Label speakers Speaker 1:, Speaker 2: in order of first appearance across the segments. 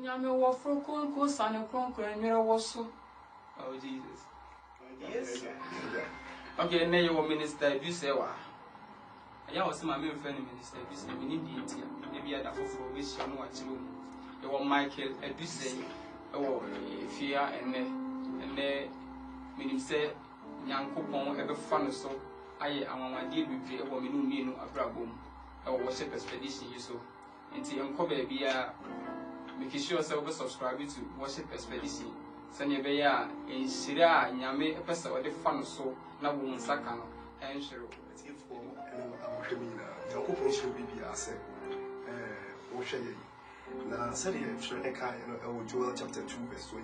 Speaker 1: Nyame wo fro konko sane konko enwere wo so.
Speaker 2: Oh Jesus. Yes. Okay, now you minister Adusei wa. Aya was my main friend minister Adusei. We need the tea. Maybe ada for which you know what you. You want Michael Adusei. Oh, fear and meaning say Nyankopon ebe fa no so aye anwanwade bibire e wo me no mienu abrabom e wo worship expedition yi so enti enko ba bia make sure say we subscribe to worship expedition sane be ya enhira nyame e pesa wo de fa no so na wo nsaka no enhiro
Speaker 3: ifo ene ahwehwemi na Nyankopon hye bibia ase wo hweye na sare hwehwe kai no e wo Joel chapter 2 verse 28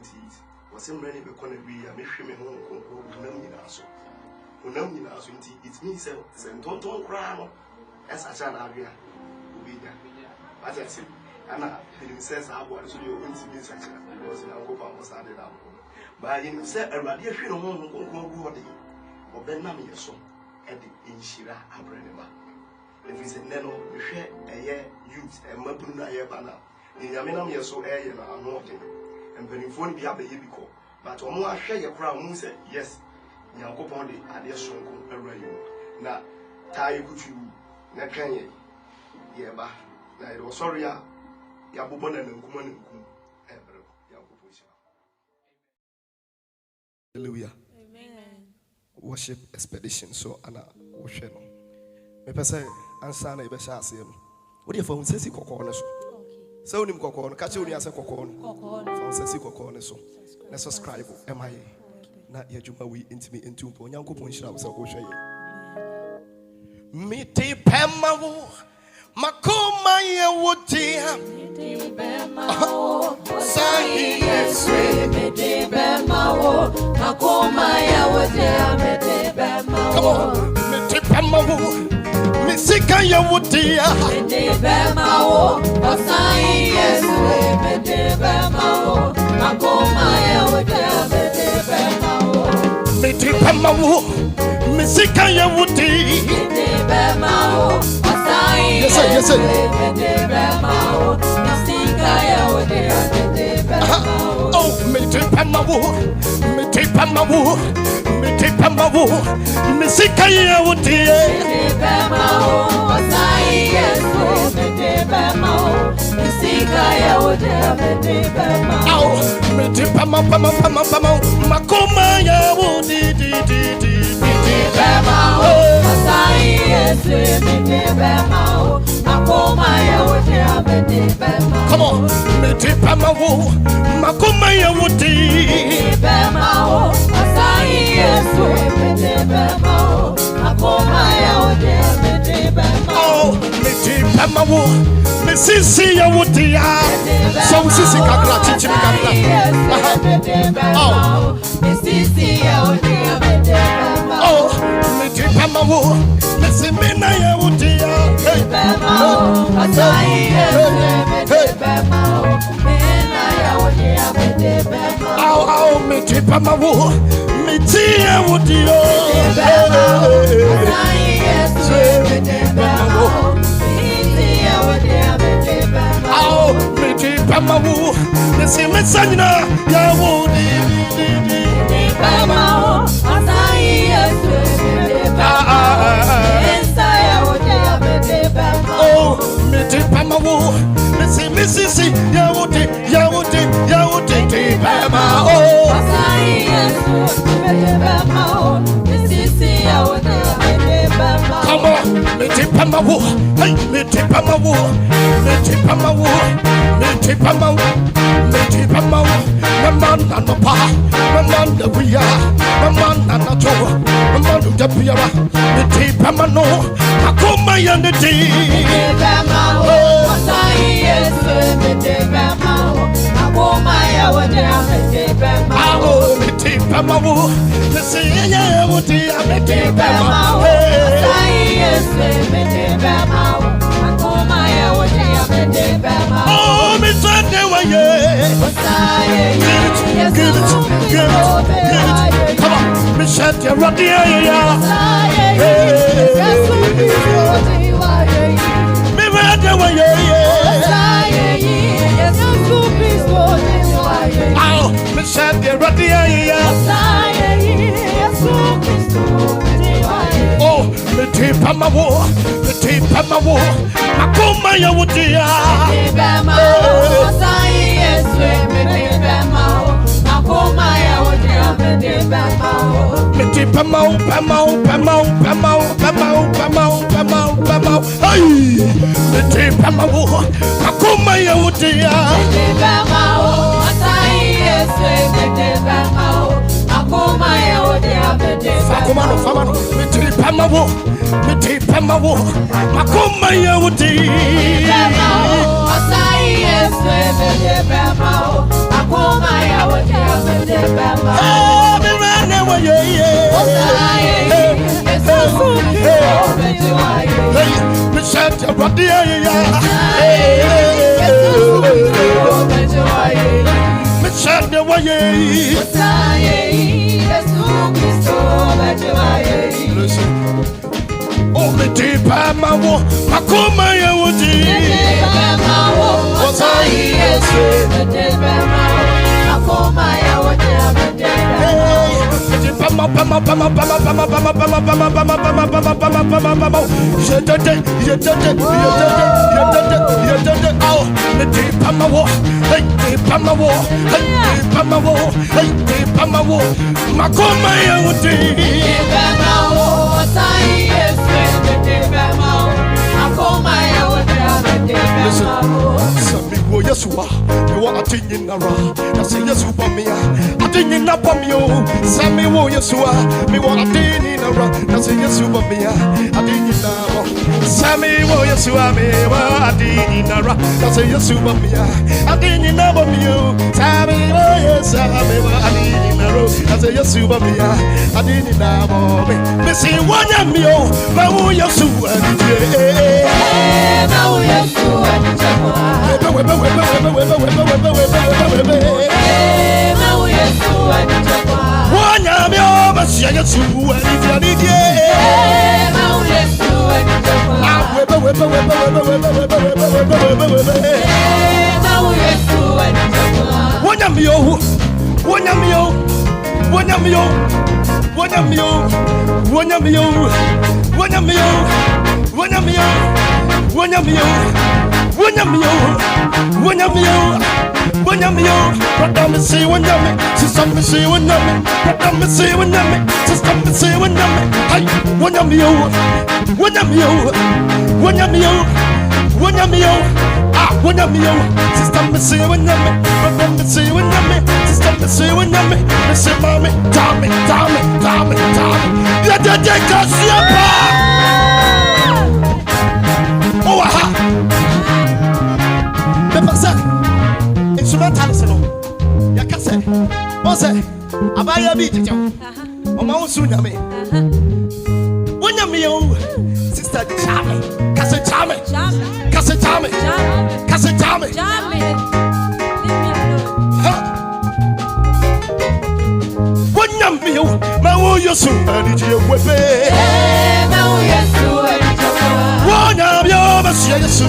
Speaker 3: wasem ready be kona wi ya mehwe me ho nkonko unam nyina so nti it means say tonton kra no esa cha na awia obiga ati ase ana he says abo so you unti bi sa cha because na go pa mo sa de da mo ba yin say awade ahwe no ho nkonko gu hode obenam yeso e de enhira abrene ma if is neno hwe eye youth e mabunu na ye bana ni nyame nam yeso eye na ano de mpanimfo bi abaye bi ko but omo ahwe ye kra omo say yes Nyankopon de ade sonko awura yi na tayi kutu na kanye ye ba na it was sorry ya bobo na nankum ebre Nyankopon sha. Hallelujah.
Speaker 4: Amen.
Speaker 3: Worship expedition so ana wo hwe no me pese ansa na e be sha ase no wo de fa hun sesi kokko ne so so unim kokko no ka che uni ase kokko no fa hun sesi kokko ne so na subscribe am I na ya juma we intimi entumpo Nyankopon hira wo se wo hwe ye miti pema wo makoma ye wotia
Speaker 4: Miti bema wo sahi Yesu miti bema wo makoma ya wotia miti bema wo
Speaker 3: miti pema wo misika ye wotia
Speaker 4: miti bema wo sahi Yesu miti bema wo makoma ya wotia miti bema wo
Speaker 3: miti pema wo misika ye wotia
Speaker 4: miti bema wo sahi Yesu miti bema wo misika ya wotia miti bema wo
Speaker 3: oh miti pema wo misika ye wotia
Speaker 4: miti bema wo sahi Yesu miti bema wo misika ya wotia miti bema wo
Speaker 3: oh miti pema makoma ye wotia
Speaker 4: miti bema wo sahi Yesu miti bema wo makoma ya wotia miti bema wo
Speaker 3: come on miti pema wo makoma ye wotia
Speaker 4: miti bema wo sahi Yesu miti bema wo makoma ya wotia miti bema wo
Speaker 3: oh miti pema wo misisi ye wotia so sisi kakra chichimi kakra
Speaker 4: oh misisi ya wotia miti bema wo
Speaker 3: oh miti pema wo misimina ye wotia hey
Speaker 4: bema wo sahi Yesu miti bema wo mina ya wotia miti bema wo
Speaker 3: oh miti pema wo miti ye wotia
Speaker 4: bema wo sahi Yesu miti bema wo miti ya wotia miti bema wo
Speaker 3: oh miti pema wo misimina ye wotia
Speaker 4: miti bema wo sahi Yesu miti bema wo mina ya wotia miti bema wo
Speaker 3: oh miti pema wo misisi ye wotia pema oh
Speaker 4: sahi Yesu miti bema wo misisi ya wotia miti bema wo
Speaker 3: come on miti pema wo hey miti pema wo man no pa man the we are man na to man the piara miti pema no akoma yande ti
Speaker 4: bema wo sahi Yesu miti bema wo makoma ya wotia miti bema wo
Speaker 3: oh miti pema wo misi ye wotia miti pema
Speaker 4: bema wo sahi Yesu miti bema wo makoma ya wotia miti bema wo
Speaker 3: oh mi sande wa ye
Speaker 4: sahi
Speaker 3: get it come on mi sande radia ya mi radia wa ye
Speaker 4: sahi Yesu
Speaker 3: Mishadi Radia. Oh, me deep on my war, me deep on my war. Makoma ya wudia. Me deep on my hey, me deep on my war. Makoma ya wudia. Famano, me deep on my war, me deep on my war. Makoma ya wudia. Oh, me deep on my war, Makoma ya wudia. Yesua, you want a thing in a row. I say yes, for me. I think in a bomb you. Sammy, wo Yesua, me want a thing in a row. I say yes, for me. I think in a row. Sammy, wo Yesua, me want a thing in a row. I say yes, for me. I think in a bomb you. Sammy, wo Yesua, me want a thing in a row. I say yes, for me. I think in a bomb. Me see one of me, but wo Yesua, Abaya beat it. Oma Sunya me. When you sister Chame, Casa Chame, Casa Chame, Casa Chame. When you my wo you so did you wepe? Now yes to one of your machines to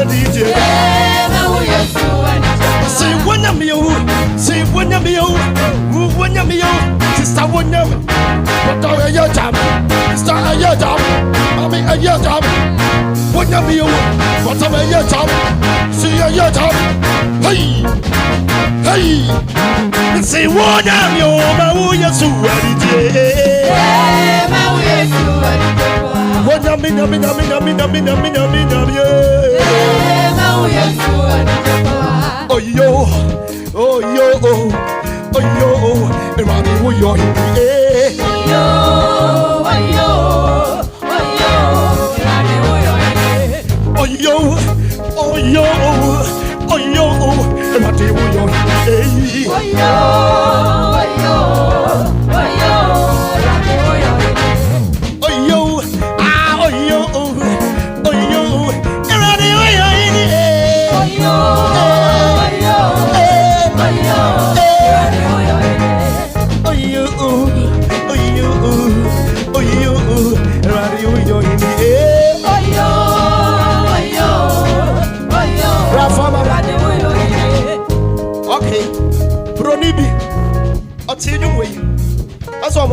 Speaker 3: DJ. Now yes to say when you say when you sister when you what are your job? Start your job, mommy a your job. When you what are your job? See your job. Hey, hey, say one of you, my who you so oh yo, oh yo, oh yo, everybody who you're here. Oh yo, oh yo, oh yo, oh yo, oh yo, everybody who you're here. Oh yo, oh yo, oh yo, ah, oh yo, everybody who you're here. Oh yo.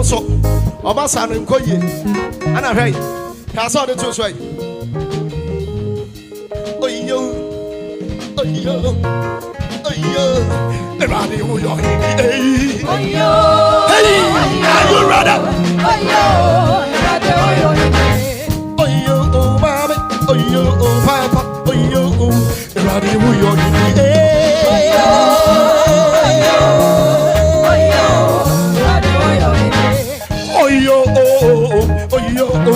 Speaker 3: so. Obasan and Koye. And I heard. I saw the two way. Oh, yo. Oh, yo. Oh, yo. Everybody, who you're here. Oh, yo. Hey, are you ready? Oh, yo. Oh, yo, oh, mommy. Oh, yo, oh, papa. Oh, yo, oh. Everybody, who you're here. Oh, yo. Oh, yo, oh, oh, yo, oh,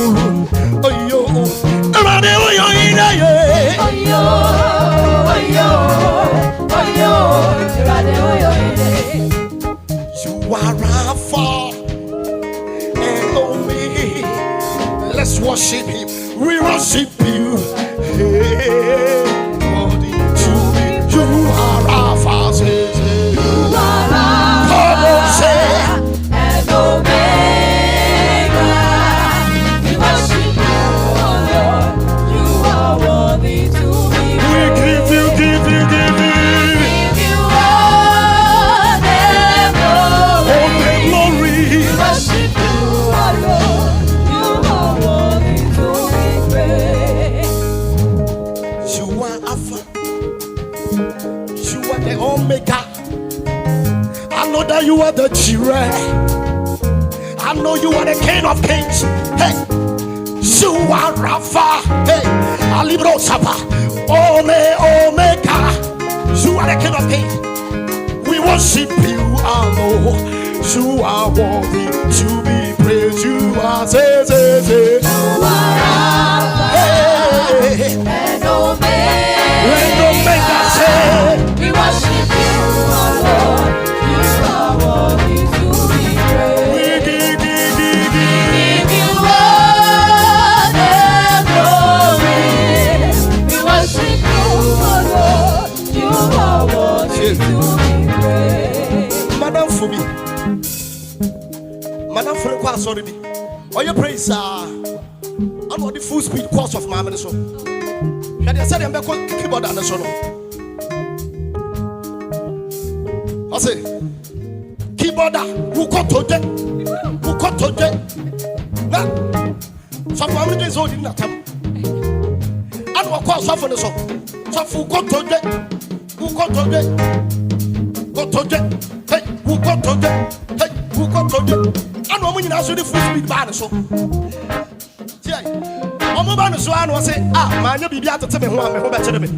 Speaker 3: oh, yo, oh, everybody, oh, yo, oh, yo, oh, yo, oh, yo, everybody, oh, yo, you are Alpha and Omega. Let's worship Him. We worship You. Hey, you are Alpha. You are Alpha and Omega. You are the Jireh. I know You are the King of Kings. Hey, you are Rapha. Hey, Alibro Sapa. Omega. You are the King of Kings. We worship You, our Lord. You are worthy to be praised. You are say. You are Alpha and Omega. Say. We worship You, our Lord. Madam Fubi, Madam Francois, sorry, or your praise, I'm on the full speed course of my ministry. Had I said I'm back on keyboard and the solo. I say, keyboarder, who got to get, now, some family is holding that time. And what course of the song, some who got to get, who got to get. Hey, who got to get? Hey, who got to get? And when you answer the full speed band, so. I'm about to say, man, you'll be able to tell me who I'm about to be.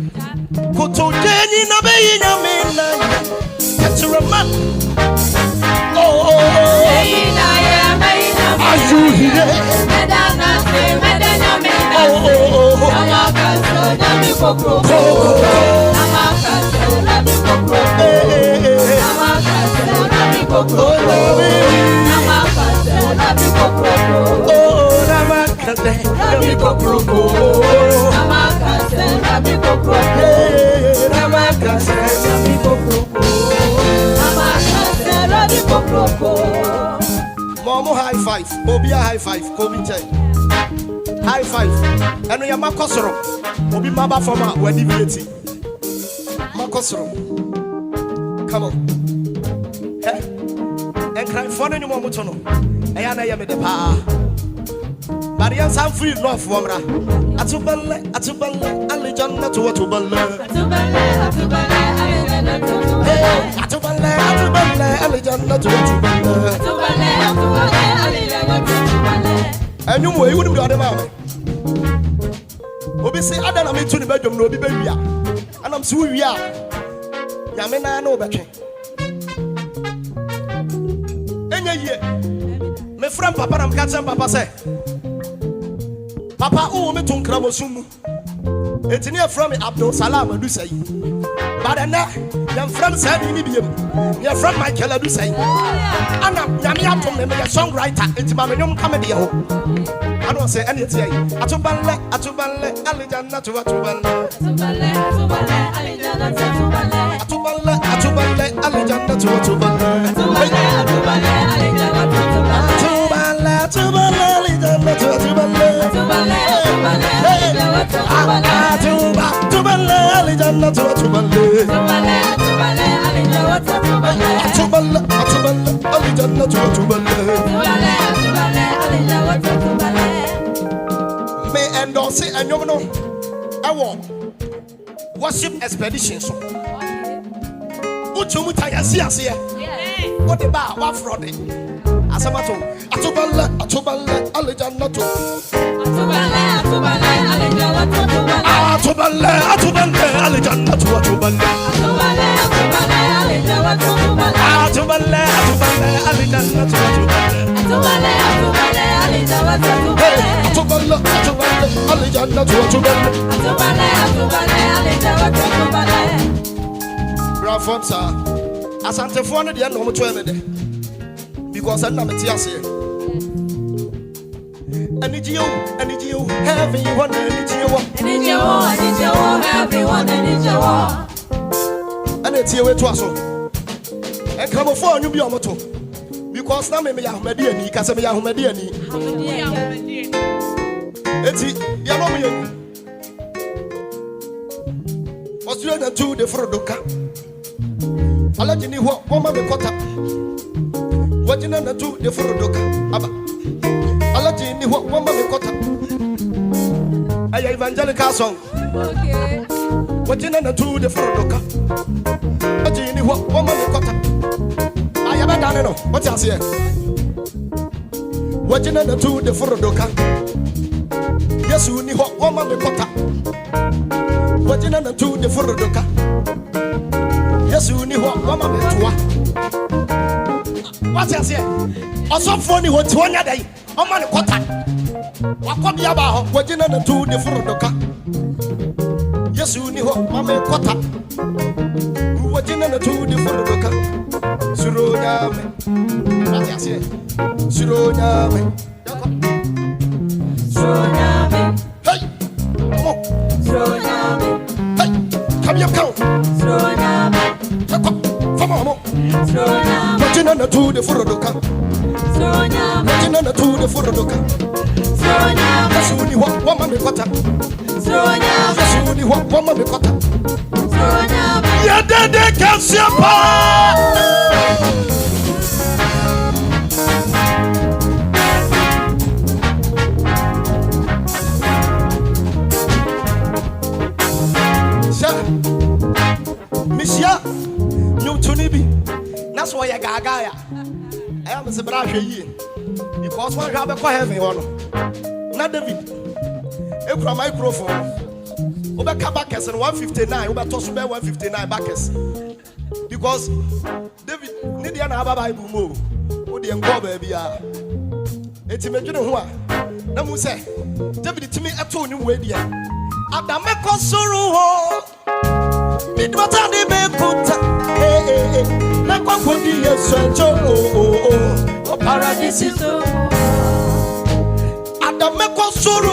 Speaker 3: Go to Jenny, no, baby, no, man. That's a man. Oh, are you here? Momo high five, Obi a high five, Kobe J. High five. And we are Makosoro. Obi Maba from our wedding beauty. Makosoro. Come on. Hey. And cry for any more motono. Ayana yame de pa. Marian Sam free love for Mra. Atubale, Alijanna to Atubale. Atubale, Alijanna to Atubale. And you wouldn't do other man. Obi say, I don't know to the bedroom, no be baby. And I'm so we are. Yamena no back. Any year, my friend Papa, I'm catching Papa say, Papa, oh, me to Kramosumu. It's near from Abdul Salam, Adusei. But then, your friend said, your friend Michael Adusei. And I'm Yamia from a songwriter, it's my young comedy. I don't say anything. Atubale, Alijanna to Atubale. Atubale, Alijanna to Atubale. Atubale, Alijanna to Atubale. Atubale, Alijanna to Atubale. Atubale, Alijanna to Atubale. Atubale, Alijanna to Atubale. Atubale, Alijana to Atubale. May endorse it and you know, I want worship expeditions. Uchumutaya see. What about what fraud? Asamato, Atubale, Alijana to Atubale, Alijana to Atubale, Alijana to Atubale, Asante phone the no to because I never see us here. Energy, heavy one, energy, everyone, and it's here to us. And come for you be on moto because now maybe I'm Mediani, Casamia, Mediani. It's Yanomia. What's your name to the Frodoka? I let you know what woman be caught up. What you know to the Frodoka? I let you know what woman be caught up. I evangelical song. Okay. What you know to the Frodoka? What you know what woman be caught up? I haven't done it. What's else here? What you know to the Frodoka? Yes, you know what woman be caught up. What you know to the Frodoka? Yes, you know what woman be to. What's else here? Also, funny what's one day. I'm on the quarter. What come here about? What you know to the Frodoka? Yes, you know what woman be caught up. What you know to the Frodoka? Suronyame, what's else here? Suronyame. Hey, come on. Suronyame. Hey, come here, come. Suronyame. Come on. Suronyame. What you know to the Frodoka? Suronyame. What you know to the Frodoka? Suronyame. Yes, you know what woman be caught up. Suronyame. Yes, you know what woman be caught up. Suronyame. Yeah, they can see a Missia, no Tunibi. That's why I got Gaia. I am a Sebrasha because one have a heavy one. Not David. A microphone. Over Cabacus and 159, over Tosuba 159 Bacchus. Because David Nidian Ababai Bumo, who the Uncle baby are. It's a major one. Namu say, David to me at 2 new way. Adameko Suru. It was a Nebuta. Na kwa kodi yeso o paradise Adameko Suru.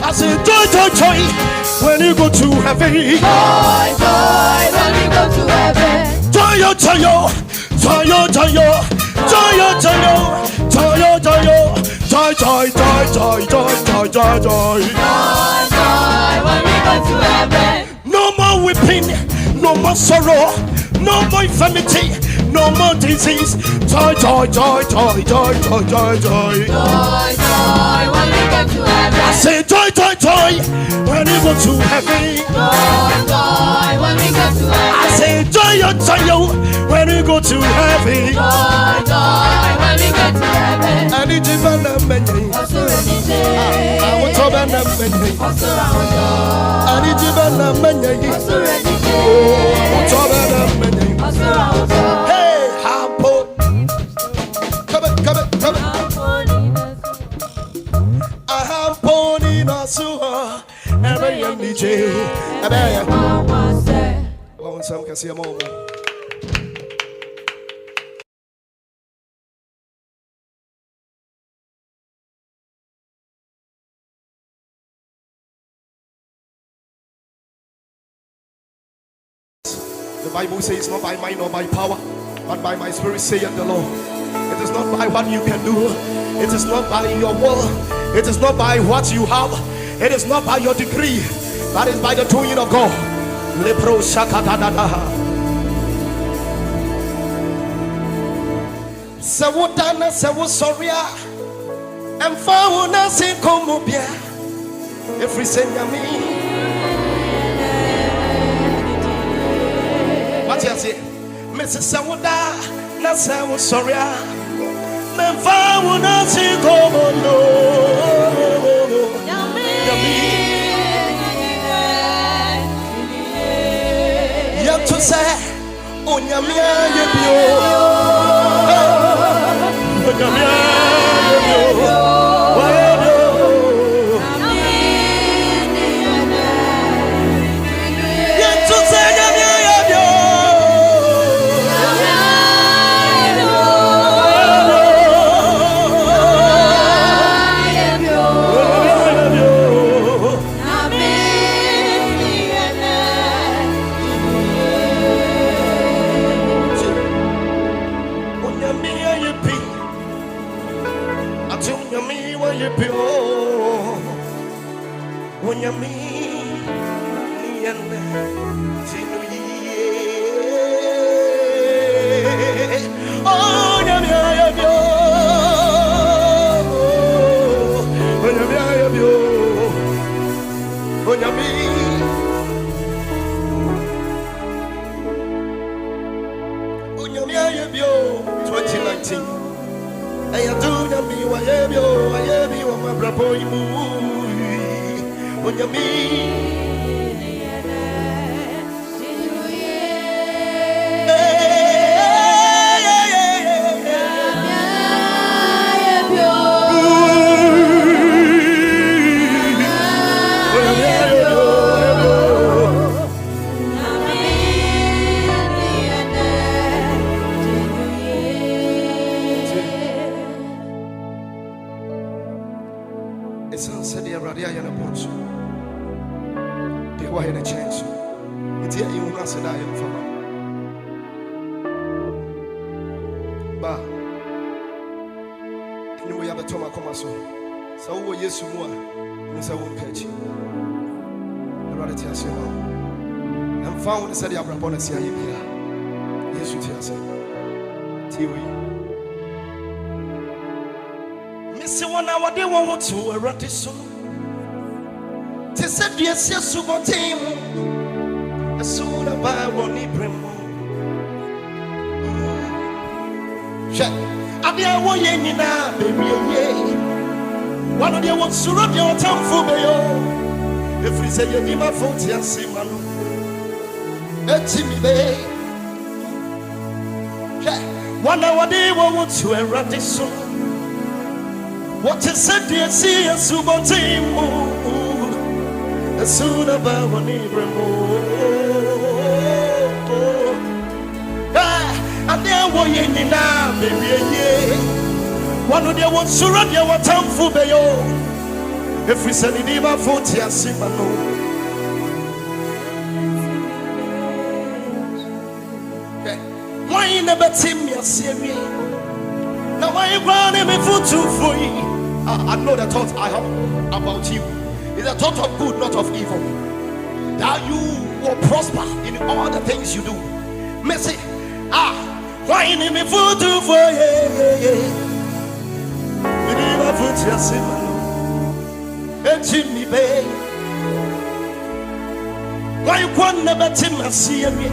Speaker 3: I say joy when you go to heaven. Joy when you go to heaven. Joy. When we go to heaven. No more weeping, no more sorrow, no more infirmity, no more disease. Joy. Joy when we go to heaven. I say joy when you go to heaven. Joy when we go to heaven. I say joy when we go to heaven. Joy when we go to heaven. I need you to many. I want to many. I need you to many. Hey, Hapo. Come on. I have pony no so. Every young DJ. I want some can see a moment. The Bible says, not by might nor by power, but by my spirit, saith the Lord. It is not by what you can do. It is not by your will. It is not by what you have. It is not by your degree. That is by the doing of God. Lepro shakatadada. Sewotana sewosoria. Emfauna sinkomobia. Every senyami. What you say? Mrs. Sawoda, na sewosoria. Emfauna sinkomono. To say, Onyamia yebio, Onyamia yebio, to say, Onyamia yebio, said the Abraham is here. Yes, you tell us. Tiwi. Miss one hour they want to a ratiso. To set the super team. As soon as I want to bring check. I be a one yen now, baby. One of the ones to rub your tongue for me. If we say you need my phone, yes, see, man. One hour they want to a radical. What is said, dear, see a super team. As soon as I want to and there were ye now, baby. One of the ones to run your town for Bayo. If we send it even 40 years, why never team me a series? Now why you running me for two for you? I know the thought I have about you is a thought of good, not of evil. That you will prosper in all the things you do. Mercy, why me for two for you? You never put your sin. It's me, babe. Why you can't never team a series?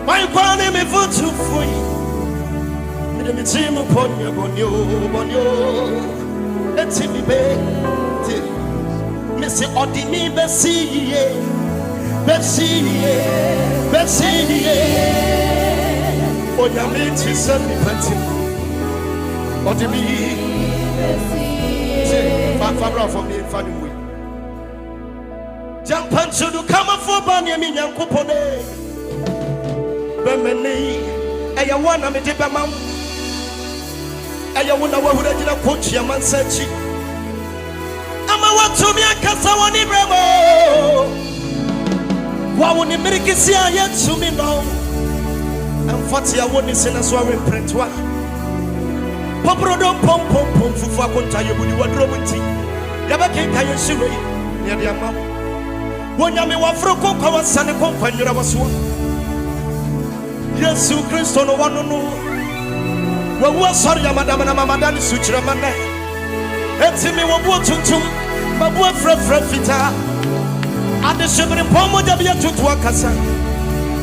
Speaker 3: Why you can't me for two for you? Me team upon your bonyo. Let's see me, babe. Missy Odini Bessie, oh, your meat is certainly plenty. Odini Bessie, from the infant way. Jump and should come up for Banyami and Kupone. Bemeni, I want to meet a man. I want to know coach your man said she. I'm a want to be a Casawani Bravo.
Speaker 5: Wow, when you make it see I yet to me now. And 40 I want to send us one print one. Popro don't pump for Faconta, you would want Romanti. Never can I assure you, near the amount. When you may want for Coca, Sunny Company, I was one. Yes, Christ on one no. Well, what's sorry, Madame and Madame Sutra Manda. And see me what to my boyfriend Fita. At the Shivering Pomo, Jabia to Akasa.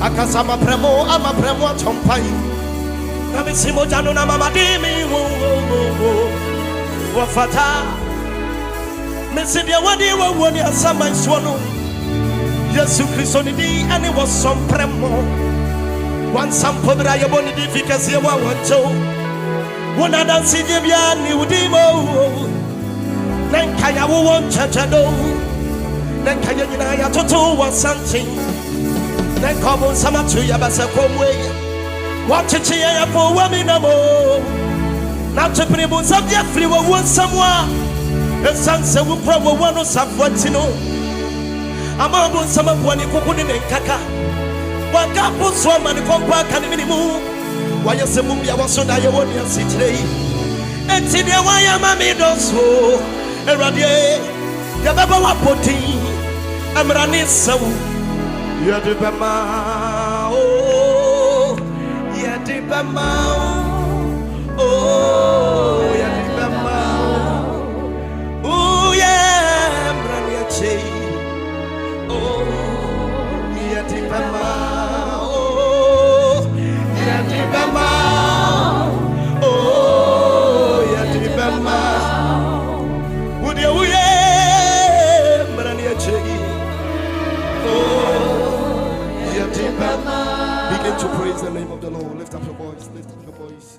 Speaker 5: Akasa, my premo, I'm a premo at Tompai. Namisimo Januna Mamadimi, Wafata. Messidia, what do you want? You some my swallow. Yes, Christ on the day, and it was some premo. One sample that I want to be because you want to. One other city, you demo. Then Kaya won't chachado. Then Kaya Toto was something. Then come on, some to Yabasa Comway. What to cheer for women no more. Not to bring us up Jeffrey will want someone. The sunset will probably want us up what to know. I'm about some of one in Kaka. What got put some and come back and minimum. Why you say Mumbia was so that you won't see today? And see the why I'm a middle so. Eradier, the Baba Wapoti, Amranissa, Yadibama, oh, Yadibama, oh, Yadibama, oh, yeah, Braniache, oh, Yadibama, oh, Yadibama, oh, Yadibama. Begin to praise the name of the Lord. Lift up your voice. Lift up your voice.